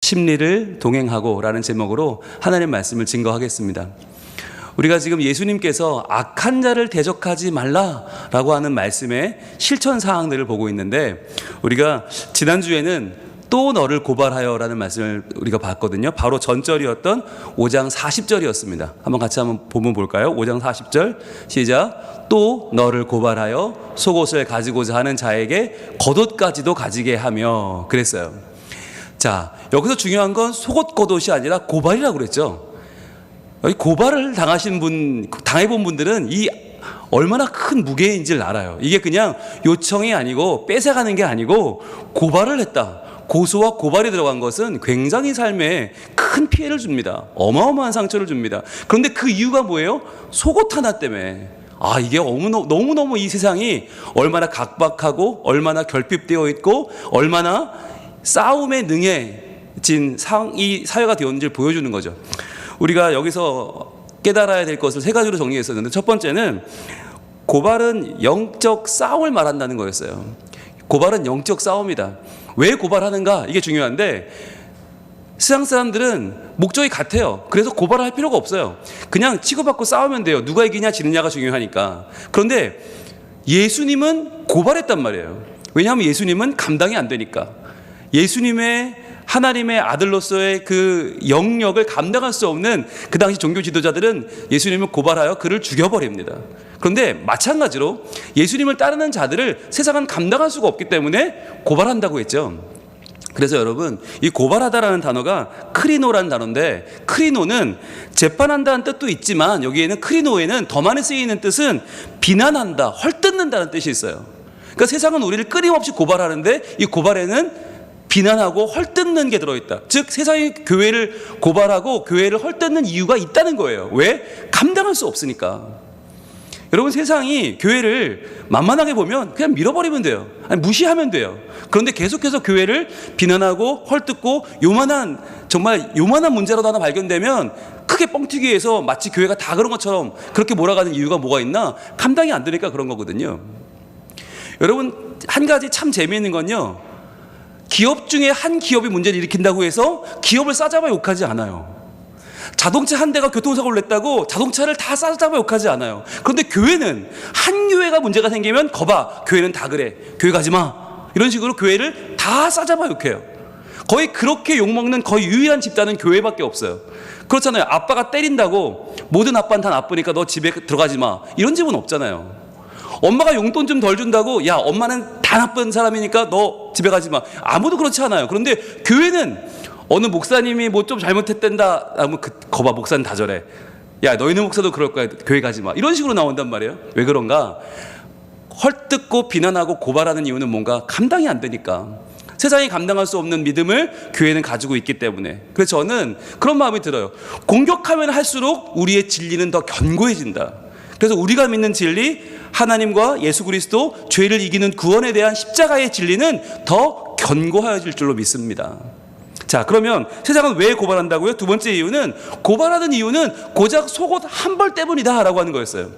심리를 동행하고 라는 제목으로 하나님의 말씀을 증거하겠습니다. 우리가 지금 예수님께서 악한 자를 대적하지 말라라고 하는 말씀의 실천 사항들을 보고 있는데, 우리가 지난주에는 또 너를 고발하여 라는 말씀을 우리가 봤거든요. 바로 전절이었던 5장 40절이었습니다. 한번 같이 한번 보면 볼까요? 5장 40절 시작. 또 너를 고발하여 속옷을 가지고자 하는 자에게 겉옷까지도 가지게 하며 그랬어요. 자, 여기서 중요한 건 속옷 겉옷이 아니라 고발이라고 그랬죠. 고발을 당해본 분들은 이 얼마나 큰 무게인지를 알아요. 이게 그냥 요청이 아니고 뺏어가는 게 아니고 고발을 했다. 고소와 고발이 들어간 것은 굉장히 삶에 큰 피해를 줍니다. 어마어마한 상처를 줍니다. 그런데 그 이유가 뭐예요? 속옷 하나 때문에. 이게 너무너무 이 세상이 얼마나 각박하고 얼마나 결핍되어 있고 얼마나 싸움에 능해진 이 사회가 되었는지를 보여주는 거죠. 우리가 여기서 깨달아야 될 것을 세 가지로 정리했었는데, 첫 번째는 고발은 영적 싸움을 말한다는 거였어요. 고발은 영적 싸움이다. 왜 고발하는가? 이게 중요한데, 세상 사람들은 목적이 같아요. 그래서 고발을 할 필요가 없어요. 그냥 치고받고 싸우면 돼요. 누가 이기냐 지느냐가 중요하니까. 그런데 예수님은 고발했단 말이에요. 왜냐하면 예수님은 감당이 안 되니까. 예수님의 하나님의 아들로서의 그 영역을 감당할 수 없는 그 당시 종교 지도자들은 예수님을 고발하여 그를 죽여버립니다. 그런데 마찬가지로 예수님을 따르는 자들을 세상은 감당할 수가 없기 때문에 고발한다고 했죠. 그래서 여러분, 이 고발하다라는 단어가 크리노라는 단어인데, 크리노는 재판한다는 뜻도 있지만 여기에는 크리노에는 더 많이 쓰이는 뜻은 비난한다, 헐뜯는다는 뜻이 있어요. 그러니까 세상은 우리를 끊임없이 고발하는데 이 고발에는 비난하고 헐뜯는 게 들어있다. 즉 세상이 교회를 고발하고 교회를 헐뜯는 이유가 있다는 거예요. 왜? 감당할 수 없으니까. 여러분, 세상이 교회를 만만하게 보면 그냥 밀어버리면 돼요. 무시하면 돼요. 그런데 계속해서 교회를 비난하고 헐뜯고 정말 요만한 문제라도 하나 발견되면 크게 뻥튀기 해서 마치 교회가 다 그런 것처럼 그렇게 몰아가는 이유가 뭐가 있나? 감당이 안 되니까 그런 거거든요. 여러분, 한 가지 참 재미있는 건요, 기업 중에 한 기업이 문제를 일으킨다고 해서 기업을 싸잡아 욕하지 않아요. 자동차 한 대가 교통사고를 냈다고 자동차를 다 싸잡아 욕하지 않아요. 그런데 교회는 한 교회가 문제가 생기면 거봐, 교회는 다 그래, 교회 가지 마, 이런 식으로 교회를 다 싸잡아 욕해요. 거의 그렇게 욕먹는 거의 유일한 집단은 교회밖에 없어요. 그렇잖아요. 아빠가 때린다고 모든 아빠는 다 나쁘니까 너 집에 들어가지 마, 이런 집은 없잖아요. 엄마가 용돈 좀 덜 준다고, 야, 엄마는 다 나쁜 사람이니까 너 집에 가지 마, 아무도 그렇지 않아요. 그런데 교회는 어느 목사님이 뭐 좀 잘못했댄다 하면 거봐, 목사는 다 저래, 야, 너희는 목사도 그럴 거야, 교회 가지 마, 이런 식으로 나온단 말이에요. 왜 그런가? 헐뜯고 비난하고 고발하는 이유는 뭔가 감당이 안 되니까. 세상이 감당할 수 없는 믿음을 교회는 가지고 있기 때문에. 그래서 저는 그런 마음이 들어요. 공격하면 할수록 우리의 진리는 더 견고해진다. 그래서 우리가 믿는 진리, 하나님과 예수 그리스도, 죄를 이기는 구원에 대한 십자가의 진리는 더 견고해질 줄로 믿습니다. 자, 그러면 세상은 왜 고발한다고요? 두 번째 이유는, 고발하는 이유는 고작 속옷 한 벌 때문이다 라고 하는 거였어요.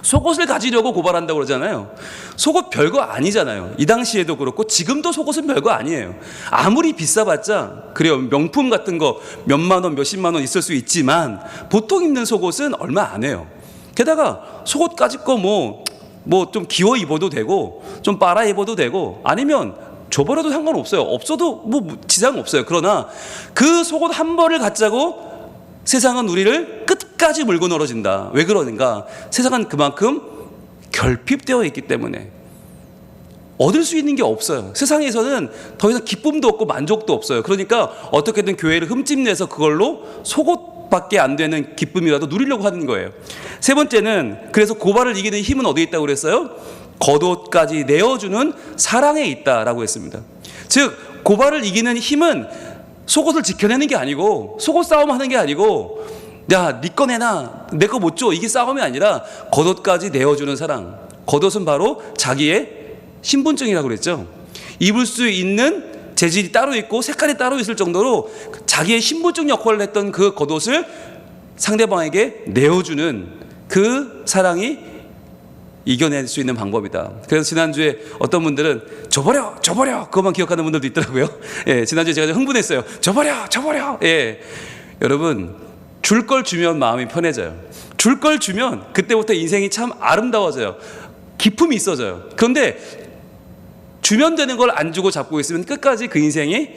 속옷을 가지려고 고발한다고 그러잖아요. 속옷 별거 아니잖아요. 이 당시에도 그렇고 지금도 속옷은 별거 아니에요. 아무리 비싸봤자, 그래요, 명품 같은 거 몇만 원, 몇십만 원 있을 수 있지만 보통 입는 속옷은 얼마 안 해요. 게다가 속옷까지 거 뭐 좀 기워 입어도 되고 좀 빨아 입어도 되고 아니면 줘버려도 상관없어요. 없어도 뭐 지장 없어요. 그러나 그 속옷 한 벌을 갖자고 세상은 우리를 끝까지 물고 늘어진다. 왜 그러는가? 세상은 그만큼 결핍되어 있기 때문에 얻을 수 있는 게 없어요. 세상에서는 더 이상 기쁨도 없고 만족도 없어요. 그러니까 어떻게든 교회를 흠집내서 그걸로 속옷밖에 안 되는 기쁨이라도 누리려고 하는 거예요. 세 번째는, 그래서 고발을 이기는 힘은 어디에 있다고 그랬어요? 겉옷까지 내어주는 사랑에 있다라고 했습니다. 즉 고발을 이기는 힘은 속옷을 지켜내는 게 아니고, 속옷 싸움하는 게 아니고, 야, 네 거 내놔, 내 거 못 줘, 이게 싸움이 아니라 겉옷까지 내어주는 사랑. 겉옷은 바로 자기의 신분증이라고 그랬죠. 입을 수 있는 재질이 따로 있고 색깔이 따로 있을 정도로 자기의 신분증 역할을 했던 그 겉옷을 상대방에게 내어주는 그 사랑이 이겨낼 수 있는 방법이다. 그래서 지난주에 어떤 분들은 줘버려 그것만 기억하는 분들도 있더라고요. 예, 지난주에 제가 좀 흥분했어요. 줘버려. 예, 여러분 줄 걸 주면 마음이 편해져요. 줄 걸 주면 그때부터 인생이 참 아름다워져요. 기품이 있어져요. 그런데 주면 되는 걸 안 주고 잡고 있으면 끝까지 그 인생이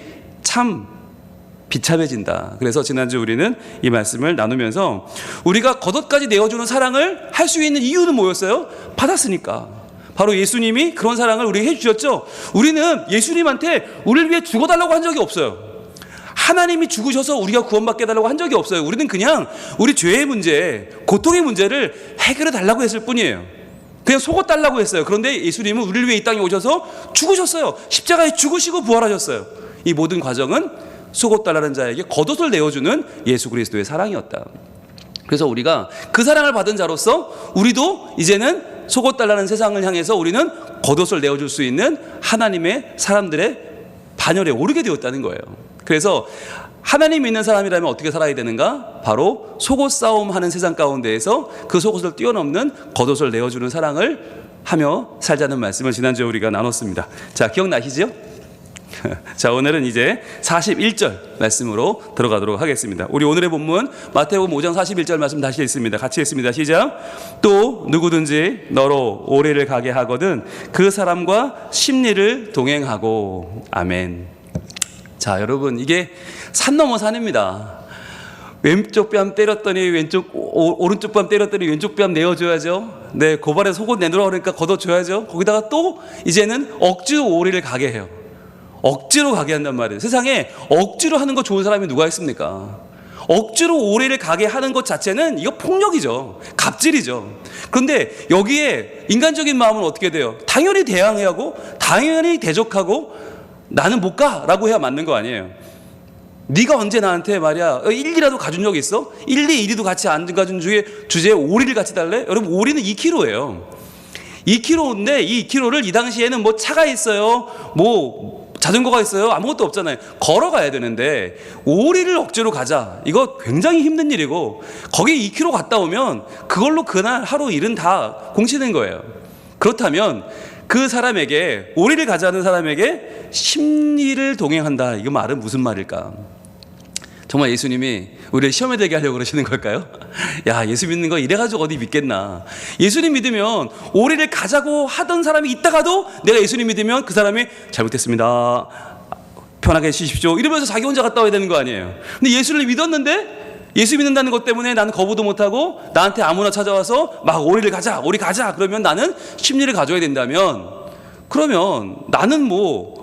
참 비참해진다. 그래서 지난주 우리는 이 말씀을 나누면서 우리가 겉옷까지 내어주는 사랑을 할 수 있는 이유는 뭐였어요? 받았으니까. 바로 예수님이 그런 사랑을 우리에게 해주셨죠. 우리는 예수님한테 우리를 위해 죽어달라고 한 적이 없어요. 하나님이 죽으셔서 우리가 구원받게 해달라고 한 적이 없어요. 우리는 그냥 우리 죄의 문제, 고통의 문제를 해결해 달라고 했을 뿐이에요. 그냥 속옷달라고 했어요. 그런데 예수님은 우리를 위해 이 땅에 오셔서 죽으셨어요. 십자가에 죽으시고 부활하셨어요. 이 모든 과정은 속옷달라는 자에게 겉옷을 내어주는 예수 그리스도의 사랑이었다. 그래서 우리가 그 사랑을 받은 자로서 우리도 이제는 속옷달라는 세상을 향해서 우리는 겉옷을 내어줄 수 있는 하나님의 사람들의 반열에 오르게 되었다는 거예요. 그래서 하나님 믿는 사람이라면 어떻게 살아야 되는가? 바로 속옷 싸움하는 세상 가운데에서 그 속옷을 뛰어넘는 겉옷을 내어주는 사랑을 하며 살자는 말씀을 지난주에 우리가 나눴습니다. 자, 기억나시죠? 자, 오늘은 이제 41절 말씀으로 들어가도록 하겠습니다. 우리 오늘의 본문 마태복음 5장 41절 말씀 다시 읽습니다. 같이 읽습니다. 시작. 또 누구든지 너로 오래를 가게 하거든 그 사람과 심리를 동행하고. 아멘. 자, 여러분 이게 산 넘어 산입니다. 왼쪽 뺨 때렸더니 오른쪽 뺨 때렸더니 왼쪽 뺨 내어줘야죠. 네, 고발에 속옷 내놓으라 그러니까 걷어줘야죠. 거기다가 또 이제는 억지로 오래를 가게 해요. 억지로 가게 한단 말이에요. 세상에 억지로 하는 거 좋은 사람이 누가 있습니까? 억지로 오래를 가게 하는 것 자체는 이거 폭력이죠. 갑질이죠. 그런데 여기에 인간적인 마음은 어떻게 돼요? 당연히 대항해야 하고 당연히 대적하고 나는 못 가라고 해야 맞는 거 아니에요. 네가 언제 나한테 말이야 1리라도 가준 적 있어? 1리 1리도 같이 안 가준 주제에 5리를 같이 달래? 여러분 5리는 2kg예요. 2kg인데 이 2kg를 이 당시에는 뭐 차가 있어요, 뭐 자전거가 있어요, 아무것도 없잖아요. 걸어가야 되는데 5리를 억지로 가자, 이거 굉장히 힘든 일이고 거기 2kg 갔다 오면 그걸로 그날 하루 일은 다 공치는 거예요. 그렇다면 그 사람에게 5리를 가자는 사람에게 심리를 동행한다, 이거 말은 무슨 말일까? 정말 예수님이 우리를 시험에 들게 하려고 그러시는 걸까요? 야, 예수 믿는 거 이래가지고 어디 믿겠나. 예수님 믿으면 오래를 가자고 하던 사람이 있다가도 내가 예수님 믿으면 그 사람이 잘못했습니다, 편하게 쉬십시오 이러면서 자기 혼자 갔다 와야 되는 거 아니에요. 근데 예수를 믿었는데 예수 믿는다는 것 때문에 나는 거부도 못하고 나한테 아무나 찾아와서 막 오래를 가자 우리 가자 그러면 나는 심리를 가져야 된다면, 그러면 나는 뭐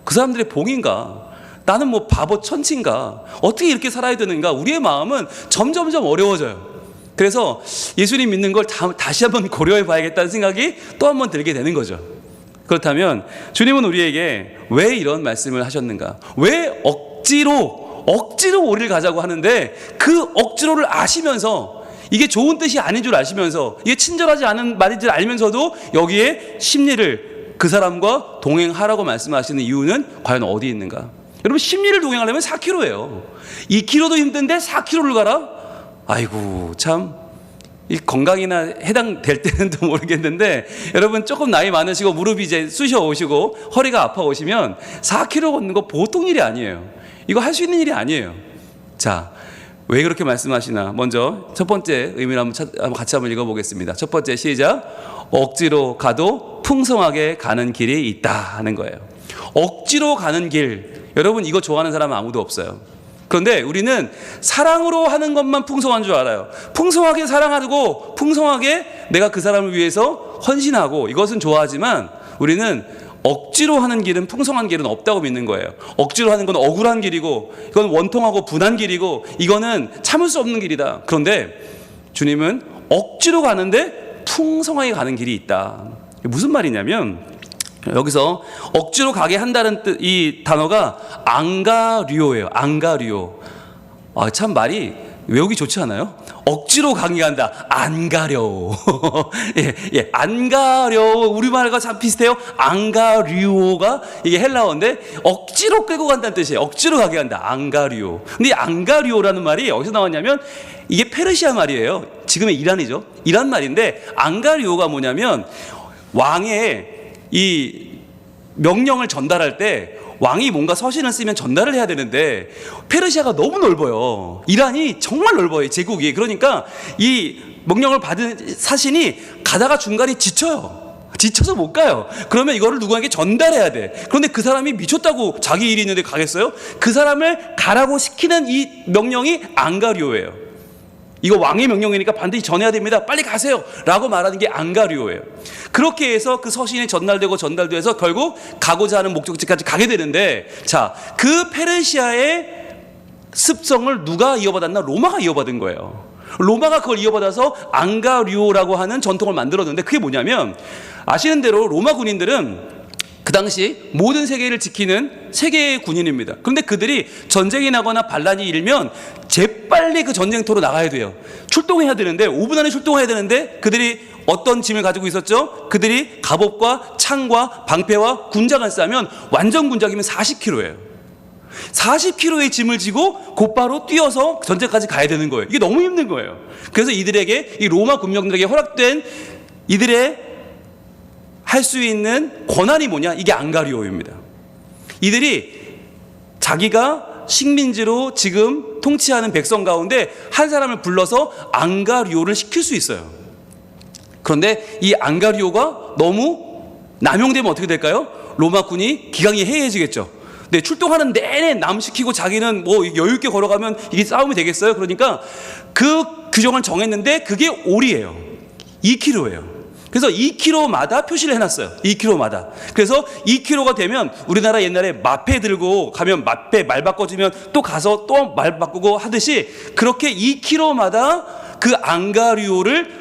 그 사람들의 봉인가? 나는 뭐 바보 천치인가? 어떻게 이렇게 살아야 되는가? 우리의 마음은 점점점 어려워져요. 그래서 예수님 믿는 걸 다시 한번 고려해 봐야겠다는 생각이 또 한 번 들게 되는 거죠. 그렇다면 주님은 우리에게 왜 이런 말씀을 하셨는가? 왜 억지로 오리를 가자고 하는데 그 억지로를 아시면서, 이게 좋은 뜻이 아닌 줄 아시면서, 이게 친절하지 않은 말인 줄 알면서도 여기에 심리를 그 사람과 동행하라고 말씀하시는 이유는 과연 어디 있는가? 여러분, 심리를 동행하려면 4km예요. 2km도 힘든데 4km를 가라? 아이고, 참, 이 건강이나 해당될 때는 또 모르겠는데, 여러분 조금 나이 많으시고 무릎이 이제 쑤셔 오시고 허리가 아파 오시면 4km 걷는 거 보통 일이 아니에요. 이거 할 수 있는 일이 아니에요. 자, 왜 그렇게 말씀하시나? 먼저 첫 번째 의미를 한번 같이 한번 읽어보겠습니다. 첫 번째, 시작. 억지로 가도 풍성하게 가는 길이 있다 하는 거예요. 억지로 가는 길, 여러분 이거 좋아하는 사람은 아무도 없어요. 그런데 우리는 사랑으로 하는 것만 풍성한 줄 알아요. 풍성하게 사랑하고 풍성하게 내가 그 사람을 위해서 헌신하고, 이것은 좋아하지만 우리는 억지로 하는 길은, 풍성한 길은 없다고 믿는 거예요. 억지로 하는 건 억울한 길이고, 이건 원통하고 분한 길이고, 이거는 참을 수 없는 길이다. 그런데 주님은 억지로 가는데 풍성하게 가는 길이 있다. 무슨 말이냐면, 여기서 억지로 가게 한다는 뜻, 이 단어가 앙가류오예요. 앙가류오. 아, 참 말이 외우기 좋지 않아요? 억지로 강요한다. 안 가려. 예, 안 가려. 우리말과 참 비슷해요. 안 가류오가 이게 헬라어인데 억지로 끌고 간다는 뜻이에요. 억지로 가게 한다. 안 가류. 근데 이 안 가류오라는 말이 어디서 나왔냐면 이게 페르시아 말이에요. 지금의 이란이죠. 이란 말인데 안 가류오가 뭐냐면 왕의 이 명령을 전달할 때 왕이 뭔가 서신을 쓰면 전달을 해야 되는데 페르시아가 너무 넓어요. 이란이 정말 넓어요. 제국이. 그러니까 이 명령을 받은 사신이 가다가 중간에 지쳐서 못 가요. 그러면 이거를 누구에게 전달해야 돼. 그런데 그 사람이 미쳤다고 자기 일이 있는데 가겠어요? 그 사람을 가라고 시키는 이 명령이 안가리오예요. 이거 왕의 명령이니까 반드시 전해야 됩니다. 빨리 가세요. 라고 말하는 게 안가리오예요. 그렇게 해서 그 서신이 전달되고 해서 결국 가고자 하는 목적지까지 가게 되는데, 자, 그 페르시아의 습성을 누가 이어받았나? 로마가 이어받은 거예요. 로마가 그걸 이어받아서 안가리오라고 하는 전통을 만들었는데 그게 뭐냐면, 아시는 대로 로마 군인들은 그 당시 모든 세계를 지키는 세계의 군인입니다. 그런데 그들이 전쟁이 나거나 반란이 일면 재빨리 그 전쟁터로 나가야 돼요. 출동해야 되는데 5분 안에 출동해야 되는데 그들이 어떤 짐을 가지고 있었죠? 그들이 갑옷과 창과 방패와 군장을 싸면 완전 군장이면 40kg예요. 40kg의 짐을 지고 곧바로 뛰어서 전쟁까지 가야 되는 거예요. 이게 너무 힘든 거예요. 그래서 이들에게, 이 로마 군병들에게 허락된 이들의 할 수 있는 권한이 뭐냐? 이게 안가리오입니다. 이들이 자기가 식민지로 지금 통치하는 백성 가운데 한 사람을 불러서 안가리오를 시킬 수 있어요. 그런데 이 안가리오가 너무 남용되면 어떻게 될까요? 로마군이 기강이 해이해지겠죠. 근데 출동하는 내내 남 시키고 자기는 뭐 여유 있게 걸어가면 이게 싸움이 되겠어요? 그러니까 그 규정을 정했는데 그게 올이에요. 2kg예요. 그래서 2kg마다 표시를 해놨어요. 2kg마다. 그래서 2kg가 되면 우리나라 옛날에 마패 들고 가면 마패 말 바꿔주면 또 가서 또 말 바꾸고 하듯이 그렇게 2kg마다 그 안가리오를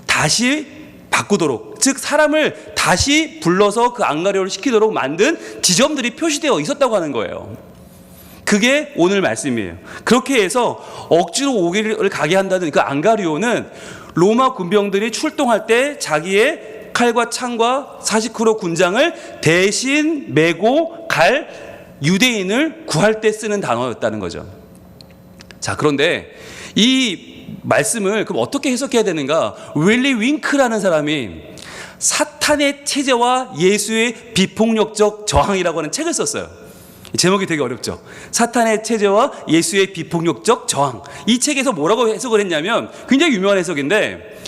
다시 바꾸도록, 즉 사람을 다시 불러서 그 안가리오를 시키도록 만든 지점들이 표시되어 있었다고 하는 거예요. 그게 오늘 말씀이에요. 그렇게 해서 억지로 오기를 가게 한다는 그 안가리오는 로마 군병들이 출동할 때 자기의 칼과 창과 40kg 군장을 대신 메고 갈 유대인을 구할 때 쓰는 단어였다는 거죠. 자, 그런데 이 말씀을 그럼 어떻게 해석해야 되는가? 윌리 윙크라는 사람이 사탄의 체제와 예수의 비폭력적 저항이라고 하는 책을 썼어요. 제목이 되게 어렵죠. 사탄의 체제와 예수의 비폭력적 저항. 이 책에서 뭐라고 해석을 했냐면 굉장히 유명한 해석인데,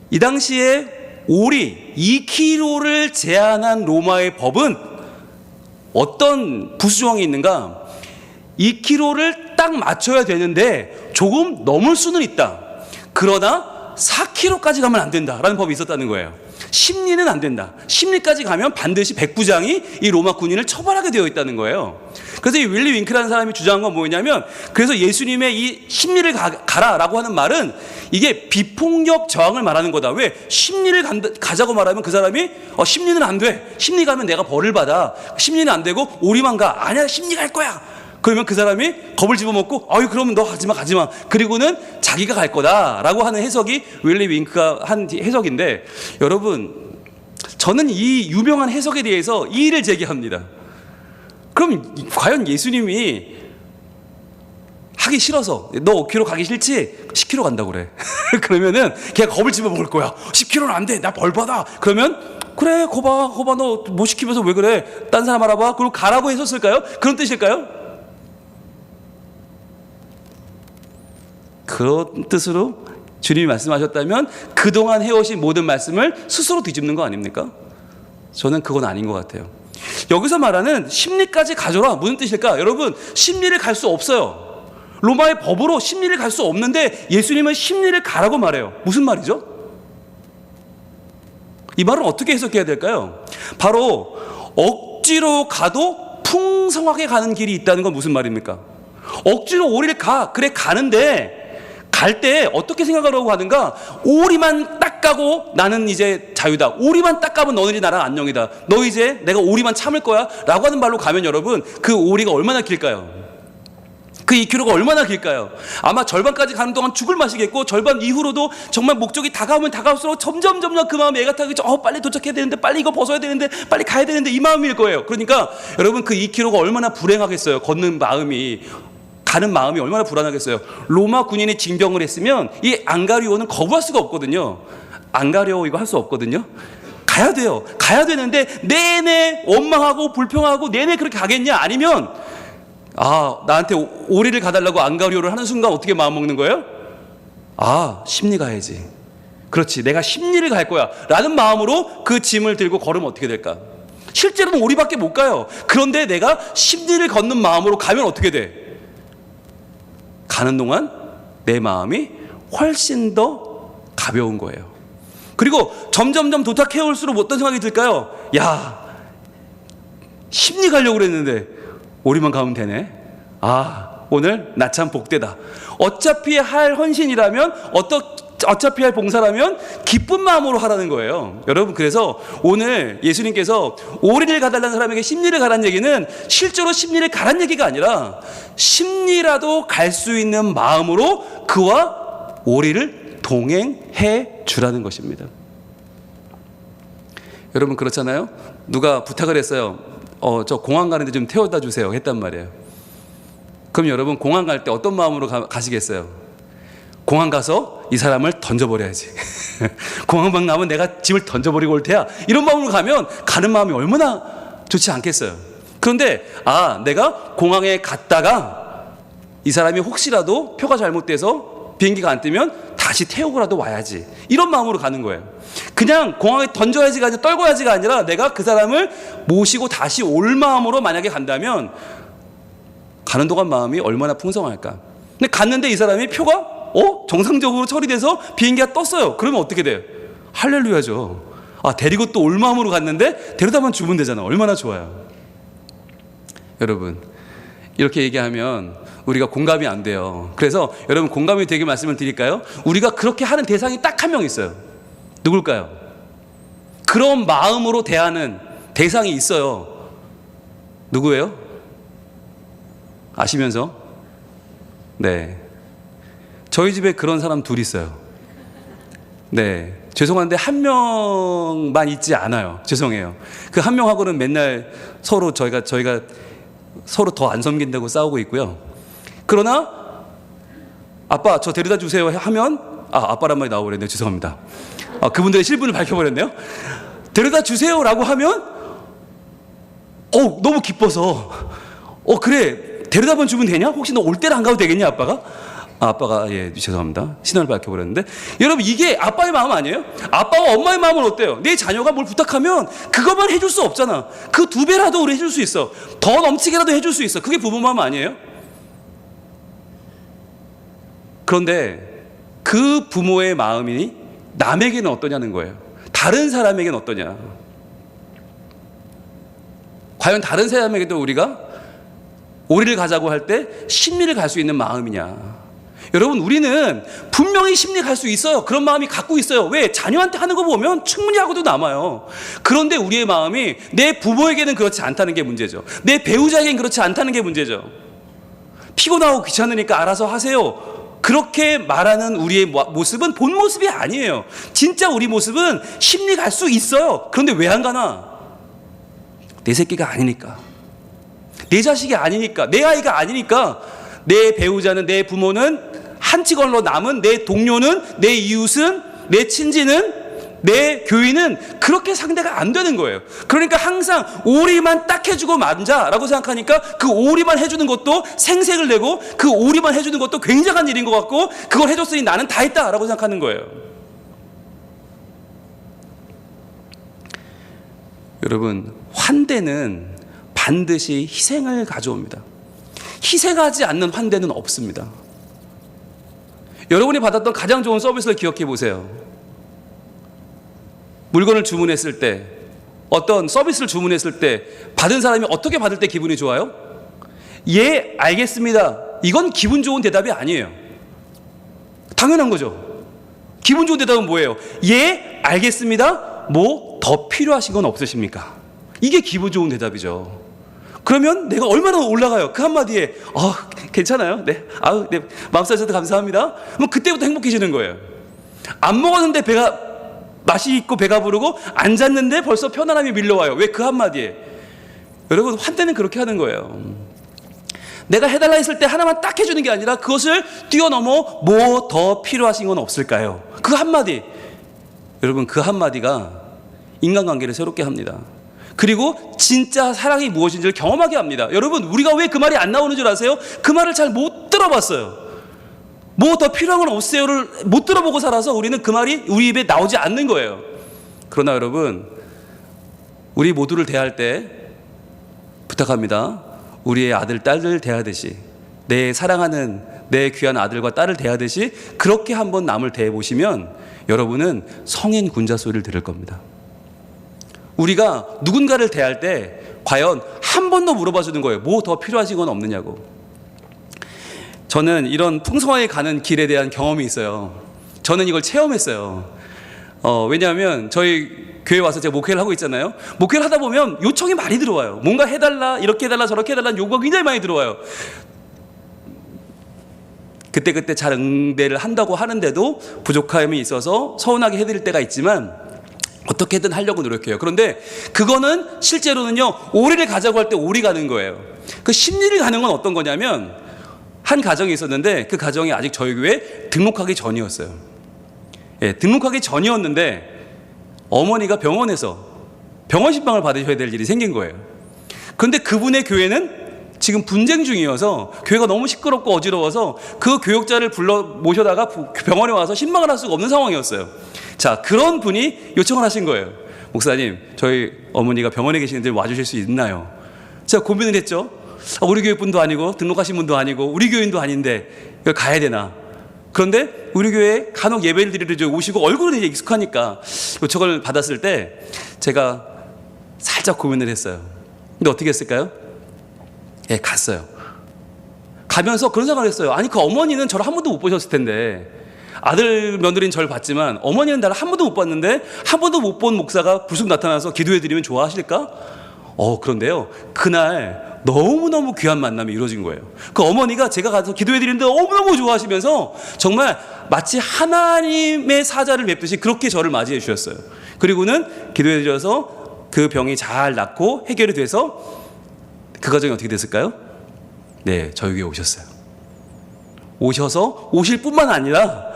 이 당시에 오리 2kg를 제한한 로마의 법은 어떤 부수조항이 있는가? 2kg를 딱 맞춰야 되는데 조금 넘을 수는 있다. 그러나 4kg까지 가면 안 된다라는 법이 있었다는 거예요. 심리는 안 된다. 심리까지 가면 반드시 백부장이 이 로마 군인을 처벌하게 되어 있다는 거예요. 그래서 이 윌리 윙크라는 사람이 주장한 건 뭐냐면, 그래서 예수님의 이 심리를 가라라고 하는 말은 이게 비폭력 저항을 말하는 거다. 왜? 심리를 가자고 말하면 그 사람이 심리는 안 돼. 심리 가면 내가 벌을 받아. 심리는 안 되고 오리만 가. 아니야, 심리 갈 거야. 그러면 그 사람이 겁을 집어먹고 그러면 너 가지마. 그리고는 자기가 갈 거다라고 하는 해석이 윌리 윙크가 한 해석인데, 여러분, 저는 이 유명한 해석에 대해서 이의를 제기합니다. 그럼 과연 예수님이 하기 싫어서 너 5km 가기 싫지? 10km 간다고 그래. 그러면은 걔가 겁을 집어먹을 거야. 10km는 안 돼. 나 벌 받아. 그러면 그래, 거봐 너 못 시키면서 왜 그래? 딴 사람 알아봐. 그리고 가라고 했었을까요? 그런 뜻일까요? 그런 뜻으로 주님이 말씀하셨다면 그동안 해오신 모든 말씀을 스스로 뒤집는 거 아닙니까? 저는 그건 아닌 것 같아요. 여기서 말하는 심리까지 가져라, 무슨 뜻일까? 여러분, 심리를 갈 수 없어요. 로마의 법으로 심리를 갈 수 없는데 예수님은 심리를 가라고 말해요. 무슨 말이죠? 이 말은 어떻게 해석해야 될까요? 바로 억지로 가도 풍성하게 가는 길이 있다는 건 무슨 말입니까? 억지로 오리를 그래 가는데 갈 때 어떻게 생각하려고 하는가? 오리만 딱 가고 나는 이제 자유다. 오리만 딱 가면 너희들이 나랑 안녕이다. 너 이제 내가 오리만 참을 거야 라고 하는 말로 가면 여러분, 그 오리가 얼마나 길까요? 그 2km가 얼마나 길까요? 아마 절반까지 가는 동안 죽을 맛이겠고, 절반 이후로도 정말 목적이 다가오면 다가올수록 점점 그 마음이 애가 타기 빨리 도착해야 되는데, 빨리 이거 벗어야 되는데, 빨리 가야 되는데, 이 마음일 거예요. 그러니까 여러분, 그 2km가 얼마나 불행하겠어요. 걷는 마음이, 가는 마음이 얼마나 불안하겠어요. 로마 군인이 징병을 했으면 이 앙가리오는 거부할 수가 없거든요. 앙가리오 이거 할 수 없거든요. 가야 돼요. 가야 되는데 내내 원망하고 불평하고 내내 그렇게 가겠냐? 아니면 나한테 오리를 가달라고 앙가리오를 하는 순간 어떻게 마음 먹는 거예요? 심리 가야지. 그렇지, 내가 심리를 갈 거야 라는 마음으로 그 짐을 들고 걸으면 어떻게 될까? 실제로는 오리밖에 못 가요. 그런데 내가 심리를 걷는 마음으로 가면 어떻게 돼? 가는 동안 내 마음이 훨씬 더 가벼운 거예요. 그리고 점점 도착해 올수록 어떤 생각이 들까요? 심리 가려고 그랬는데 오리만 가면 되네. 오늘 나 참 복되다. 어차피 할 헌신이라면, 어차피 할 봉사라면 기쁜 마음으로 하라는 거예요. 여러분, 그래서 오늘 예수님께서 오리를 가달라는 사람에게 심리를 가라는 얘기는 실제로 심리를 가라는 얘기가 아니라, 심리라도 갈 수 있는 마음으로 그와 오리를 동행해 주라는 것입니다. 여러분, 그렇잖아요. 누가 부탁을 했어요. 저 공항 가는데 좀 태워다 주세요 했단 말이에요. 그럼 여러분, 공항 갈 때 어떤 마음으로 가시겠어요? 공항 가서 이 사람을 던져버려야지. 공항방 나면 내가 짐을 던져버리고 올 테야. 이런 마음으로 가면 가는 마음이 얼마나 좋지 않겠어요. 그런데 내가 공항에 갔다가 이 사람이 혹시라도 표가 잘못돼서 비행기가 안 뜨면 다시 태우고라도 와야지, 이런 마음으로 가는 거예요. 그냥 공항에 던져야지가 아니라, 떨궈야지가 아니라 내가 그 사람을 모시고 다시 올 마음으로 만약에 간다면 가는 동안 마음이 얼마나 풍성할까. 근데 갔는데 이 사람이 표가 정상적으로 처리돼서 비행기가 떴어요. 그러면 어떻게 돼요? 할렐루야죠. 데리고 또 올 마음으로 갔는데 데려다만 주면 되잖아. 얼마나 좋아요. 여러분, 이렇게 얘기하면 우리가 공감이 안 돼요. 그래서 여러분, 공감이 되게 말씀을 드릴까요? 우리가 그렇게 하는 대상이 딱 한 명 있어요. 누굴까요? 그런 마음으로 대하는 대상이 있어요. 누구예요? 아시면서? 네, 저희 집에 그런 사람 둘 있어요. 네, 죄송한데 한 명만 있지 않아요. 죄송해요. 그 한 명하고는 맨날 서로 저희가 서로 더 안 섬긴다고 싸우고 있고요. 그러나 아빠 저 데려다 주세요 하면 아빠란 말이 나오버렸네요. 죄송합니다. 그분들의 실분을 밝혀버렸네요. 데려다 주세요라고 하면 너무 기뻐서 그래, 데려다만 주면 되냐? 혹시 너 올 때를 안 가도 되겠냐? 아빠가 예, 죄송합니다. 신원을 밝혀버렸는데, 여러분, 이게 아빠의 마음 아니에요? 아빠와 엄마의 마음은 어때요? 내 자녀가 뭘 부탁하면 그것만 해줄 수 없잖아. 그 2배라도 우리 해줄 수 있어. 더 넘치게라도 해줄 수 있어. 그게 부모 마음 아니에요? 그런데 그 부모의 마음이 남에게는 어떠냐는 거예요. 다른 사람에게는 어떠냐. 과연 다른 사람에게도 우리가 오리를 가자고 할 때 심리를 갈 수 있는 마음이냐. 여러분, 우리는 분명히 심리 갈 수 있어요. 그런 마음이 갖고 있어요. 왜? 자녀한테 하는 거 보면 충분히 하고도 남아요. 그런데 우리의 마음이 내 부모에게는 그렇지 않다는 게 문제죠. 내 배우자에게는 그렇지 않다는 게 문제죠. 피곤하고 귀찮으니까 알아서 하세요, 그렇게 말하는 우리의 모습은 본 모습이 아니에요. 진짜 우리 모습은 심리 갈 수 있어요. 그런데 왜 안 가나? 내 새끼가 아니니까, 내 자식이 아니니까, 내 아이가 아니니까. 내 배우자는, 내 부모는, 한치 걸러 남은 내 동료는, 내 이웃은, 내 친지는, 내 교인은 그렇게 상대가 안 되는 거예요. 그러니까 항상 오리만 딱 해주고 만자라고 생각하니까 그 오리만 해주는 것도 생색을 내고, 그 오리만 해주는 것도 굉장한 일인 것 같고, 그걸 해줬으니 나는 다 했다라고 생각하는 거예요. 여러분, 환대는 반드시 희생을 가져옵니다. 희생하지 않는 환대는 없습니다. 여러분이 받았던 가장 좋은 서비스를 기억해 보세요. 물건을 주문했을 때, 어떤 서비스를 주문했을 때 받은 사람이 어떻게 받을 때 기분이 좋아요? 예, 알겠습니다. 이건 기분 좋은 대답이 아니에요. 당연한 거죠. 기분 좋은 대답은 뭐예요? 예, 알겠습니다. 뭐 더 필요하신 건 없으십니까? 이게 기분 좋은 대답이죠. 그러면 내가 얼마나 올라가요. 그 한마디에 괜찮아요? 네. 아우, 네. 마음 써주셔서 감사합니다. 그럼 그때부터 행복해지는 거예요. 안 먹었는데 맛이 있고 배가 부르고 앉았는데 벌써 편안함이 밀려와요. 왜? 그 한마디에. 여러분, 환대는 그렇게 하는 거예요. 내가 해달라 했을 때 하나만 딱 해주는 게 아니라 그것을 뛰어넘어 뭐 더 필요하신 건 없을까요? 그 한마디. 여러분, 그 한마디가 인간관계를 새롭게 합니다. 그리고 진짜 사랑이 무엇인지를 경험하게 합니다. 여러분, 우리가 왜 그 말이 안 나오는 줄 아세요? 그 말을 잘 못 들어봤어요. 뭐 더 필요한 건 없어요를 못 들어보고 살아서 우리는 그 말이 우리 입에 나오지 않는 거예요. 그러나 여러분, 우리 모두를 대할 때 부탁합니다. 우리의 아들, 딸을 대하듯이, 내 사랑하는 내 귀한 아들과 딸을 대하듯이 그렇게 한번 남을 대해보시면 여러분은 성인 군자 소리를 들을 겁니다. 우리가 누군가를 대할 때 과연 한 번 더 물어봐 주는 거예요. 뭐 더 필요하신 건 없느냐고. 저는 이런 풍성하게 가는 길에 대한 경험이 있어요. 저는 이걸 체험했어요. 왜냐하면 저희 교회 와서 제가 목회를 하고 있잖아요. 목회를 하다 보면 요청이 많이 들어와요. 뭔가 해달라, 이렇게 해달라, 저렇게 해달라는 요구가 굉장히 많이 들어와요. 그때 잘 응대를 한다고 하는데도 부족함이 있어서 서운하게 해드릴 때가 있지만 어떻게든 하려고 노력해요. 그런데 그거는 실제로는요, 오리를 가자고 할 때 오리 가는 거예요. 그 심리를 가는 건 어떤 거냐면, 한 가정이 있었는데 그 가정이 아직 저희 교회에 등록하기 전이었어요. 예, 등록하기 전이었는데 어머니가 병원에서 병원 신방을 받으셔야 될 일이 생긴 거예요. 그런데 그분의 교회는 지금 분쟁 중이어서 교회가 너무 시끄럽고 어지러워서 그 교역자를 불러 모셔다가 병원에 와서 신방을 할 수가 없는 상황이었어요. 자, 그런 분이 요청을 하신 거예요. 목사님, 저희 어머니가 병원에 계시는데 와주실 수 있나요? 제가 고민을 했죠. 우리 교회 분도 아니고 등록하신 분도 아니고 우리 교인도 아닌데 이걸 가야 되나? 그런데 우리 교회에 간혹 예배를 드리러 오시고 얼굴은 이제 익숙하니까 요청을 받았을 때 제가 살짝 고민을 했어요. 근데 어떻게 했을까요? 예, 갔어요. 가면서 그런 생각을 했어요. 아니, 그 어머니는 저를 한 번도 못 보셨을 텐데, 아들 며느리는 저를 봤지만 어머니는 나를 한 번도 못 봤는데 한 번도 못 본 목사가 불쑥 나타나서 기도해드리면 좋아하실까? 그런데요, 그날 너무너무 귀한 만남이 이루어진 거예요. 그 어머니가 제가 가서 기도해드리는데 너무너무 좋아하시면서 정말 마치 하나님의 사자를 뵙듯이 그렇게 저를 맞이해 주셨어요. 그리고는 기도해드려서 그 병이 잘 낫고 해결이 돼서 그 과정이 어떻게 됐을까요? 네, 저희 교회에 오셨어요. 오셨을 뿐만 아니라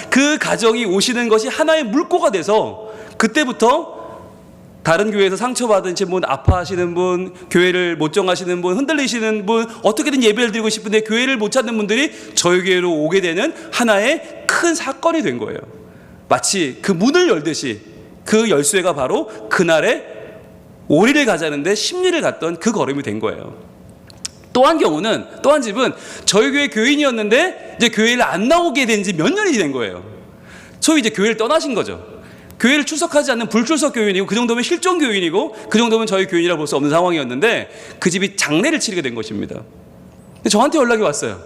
그 가정이 오시는 것이 하나의 물꼬가 돼서 그때부터 다른 교회에서 상처받으신 분, 아파하시는 분, 교회를 못 정하시는 분, 흔들리시는 분, 어떻게든 예배를 드리고 싶은데 교회를 못 찾는 분들이 저희 교회로 오게 되는 하나의 큰 사건이 된 거예요. 마치 그 문을 열듯이 그 열쇠가 바로 그날에 오리를 가자는데 심리를 갔던 그 걸음이 된 거예요. 또 한 집은 저희 교회 교인이었는데 이제 교회를 안 나오게 된 지 몇 년이 된 거예요. 소위 이제 교회를 떠나신 거죠. 교회를 출석하지 않는 불출석 교인이고 그 정도면 실종 교인이고 그 정도면 저희 교인이라고 볼 수 없는 상황이었는데 그 집이 장례를 치르게 된 것입니다. 근데 저한테 연락이 왔어요.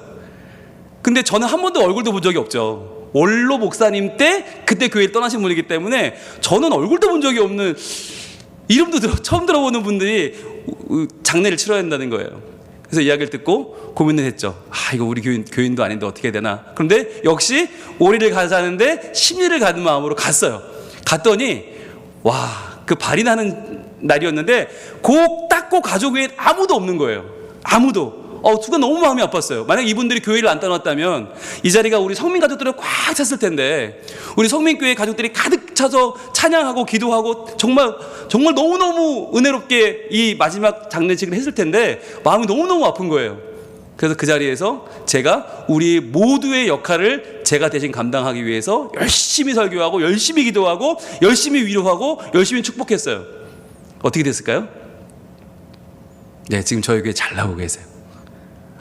근데 저는 한 번도 얼굴도 본 적이 없죠. 원로 목사님 때 그때 교회를 떠나신 분이기 때문에 저는 얼굴도 본 적이 없는, 이름도 처음 들어보는 분들이 장례를 치러야 한다는 거예요. 그래서 이야기를 듣고 고민을 했죠. 이거 우리 교인도 아닌데 어떻게 해야 되나. 그런데 역시 오리를 가자는데 심리를 가는 마음으로 갔어요. 갔더니 그 발이 나는 날이었는데 곡 닦고 가족 외에 아무도 없는 거예요. 아무도. 순간 너무 마음이 아팠어요. 만약 이분들이 교회를 안 떠났다면 이 자리가 우리 성민 가족들을 꽉 찼을 텐데, 우리 성민교회 가족들이 가득 차서 찬양하고 기도하고 정말 너무너무 은혜롭게 이 마지막 장례식을 했을 텐데 마음이 너무너무 아픈 거예요. 그래서 그 자리에서 제가 우리 모두의 역할을 제가 대신 감당하기 위해서 열심히 설교하고 열심히 기도하고 열심히 위로하고 열심히 축복했어요. 어떻게 됐을까요? 네, 지금 저희 교회 잘 나오고 계세요.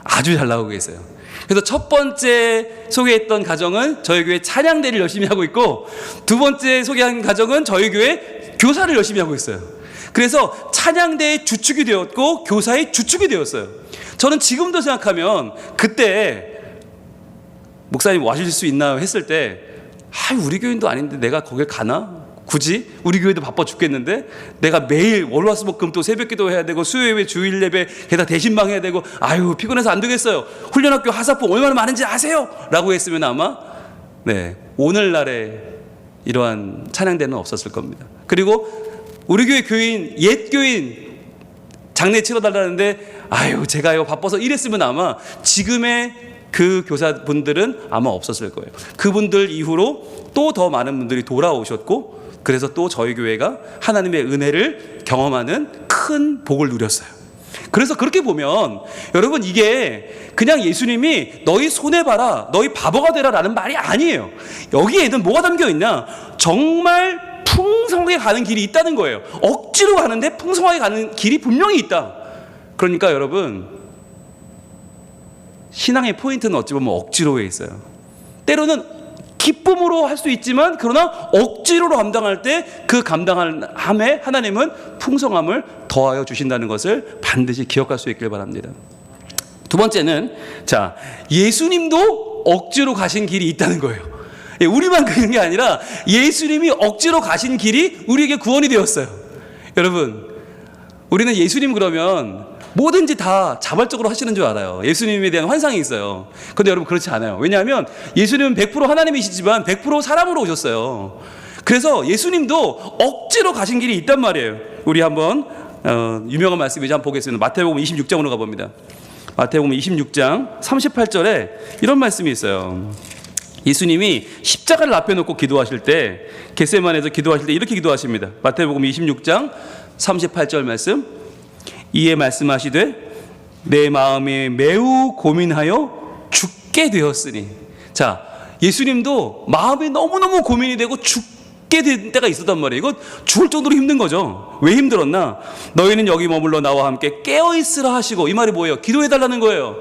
아주 잘 나오고 계세요. 그래서 첫 번째 소개했던 가정은 저희 교회 찬양대를 열심히 하고 있고, 두 번째 소개한 가정은 저희 교회 교사를 열심히 하고 있어요. 그래서 찬양대의 주축이 되었고 교사의 주축이 되었어요. 저는 지금도 생각하면 그때 목사님 와주실 수 있나요? 했을 때 우리 교인도 아닌데 내가 거길 가나? 굳이 우리 교회도 바빠 죽겠는데 내가 매일 월화수목금 또 새벽기도 해야 되고 수요예배 주일 예배 게다가 대신방 해야 되고 아유 피곤해서 안 되겠어요. 훈련학교 하사품 얼마나 많은지 아세요? 라고 했으면 아마 오늘날에 이러한 찬양대는 없었을 겁니다. 그리고 우리 교회 교인 옛 교인 장례 치러달라는데 아유 제가요 바빠서 이랬으면 아마 지금의 그 교사분들은 아마 없었을 거예요. 그분들 이후로 또 더 많은 분들이 돌아오셨고 그래서 또 저희 교회가 하나님의 은혜를 경험하는 큰 복을 누렸어요. 그래서 그렇게 보면 여러분 이게 그냥 예수님이 너희 손해봐라 너희 바보가 되라 라는 말이 아니에요. 여기에는 뭐가 담겨 있냐, 정말 풍성하게 가는 길이 있다는 거예요. 억지로 가는데 풍성하게 가는 길이 분명히 있다. 그러니까 여러분 신앙의 포인트는 어찌 보면 억지로에 있어요. 때로는 기쁨으로 할 수 있지만 그러나 억지로 감당할 때 그 감당함에 하나님은 풍성함을 더하여 주신다는 것을 반드시 기억할 수 있길 바랍니다. 두 번째는 예수님도 억지로 가신 길이 있다는 거예요. 우리만 그런 게 아니라 예수님이 억지로 가신 길이 우리에게 구원이 되었어요. 여러분 우리는 예수님 그러면 뭐든지 다 자발적으로 하시는 줄 알아요. 예수님에 대한 환상이 있어요. 그런데 여러분 그렇지 않아요. 왜냐하면 예수님은 100% 하나님이시지만 100% 사람으로 오셨어요. 그래서 예수님도 억지로 가신 길이 있단 말이에요. 우리 한번 유명한 말씀이죠. 한번 보겠습니다. 마태복음 26장으로 가봅니다. 마태복음 26장 38절에 이런 말씀이 있어요. 예수님이 십자가를 앞에 놓고 기도하실 때 겟세마네에서 기도하실 때 이렇게 기도하십니다. 마태복음 26장 38절 말씀. 이에 말씀하시되 내 마음이 매우 고민하여 죽게 되었으니. 예수님도 마음이 너무너무 고민이 되고 죽게 된 때가 있었단 말이에요. 이거 죽을 정도로 힘든 거죠. 왜 힘들었나? 너희는 여기 머물러 나와 함께 깨어있으라 하시고. 이 말이 뭐예요? 기도해달라는 거예요.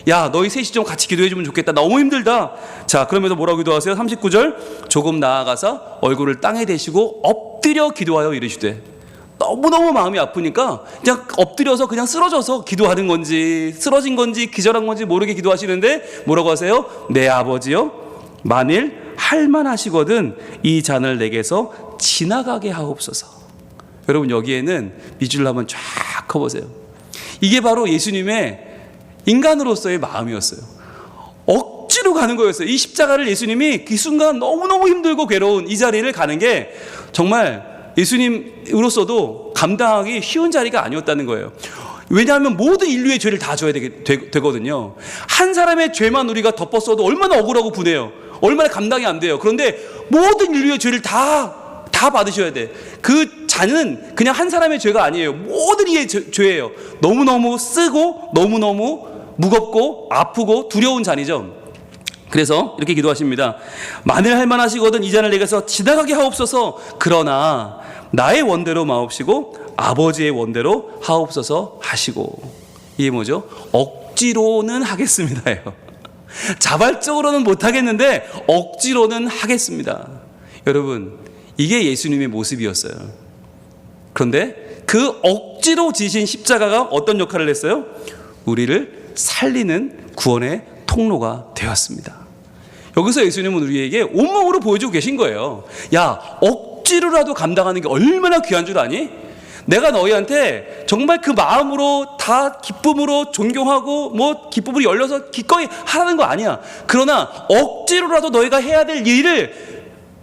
야 너희 셋이 좀 같이 기도해주면 좋겠다. 너무 힘들다. 그러면서 뭐라고 기도하세요? 39절 조금 나아가서 얼굴을 땅에 대시고 엎드려 기도하여 이르시되. 너무너무 마음이 아프니까 그냥 엎드려서 그냥 쓰러져서 기도하는 건지 쓰러진 건지 기절한 건지 모르게 기도하시는데 뭐라고 하세요? 내 아버지여 만일 할만하시거든 이 잔을 내게서 지나가게 하옵소서. 여러분 여기에는 밑줄을 한번 쫙 커보세요. 이게 바로 예수님의 인간으로서의 마음이었어요. 억지로 가는 거였어요. 이 십자가를 예수님이 그 순간 너무너무 힘들고 괴로운 이 자리를 가는 게 정말 예수님으로서도 감당하기 쉬운 자리가 아니었다는 거예요. 왜냐하면 모든 인류의 죄를 다 져야 되거든요. 한 사람의 죄만 우리가 덮었어도 얼마나 억울하고 분해요. 얼마나 감당이 안 돼요. 그런데 모든 인류의 죄를 다 받으셔야 돼. 그 잔은 그냥 한 사람의 죄가 아니에요. 모든 이의 죄예요. 너무너무 쓰고 너무너무 무겁고 아프고 두려운 잔이죠. 그래서 이렇게 기도하십니다. 만일 할만하시거든 이 잔을 내게서 지나가게 하옵소서. 그러나 나의 원대로 마옵시고 아버지의 원대로 하옵소서 하시고. 이게 뭐죠? 억지로는 하겠습니다요. 자발적으로는 못하겠는데 억지로는 하겠습니다. 여러분 이게 예수님의 모습이었어요. 그런데 그 억지로 지신 십자가가 어떤 역할을 했어요? 우리를 살리는 구원의 통로가 되었습니다. 여기서 예수님은 우리에게 온몸으로 보여주고 계신 거예요. 야 억지로라도 감당하는 게 얼마나 귀한 줄 아니? 내가 너희한테 정말 그 마음으로 다 기쁨으로 존경하고 기쁨으로 열려서 기꺼이 하라는 거 아니야. 그러나 억지로라도 너희가 해야 될 일을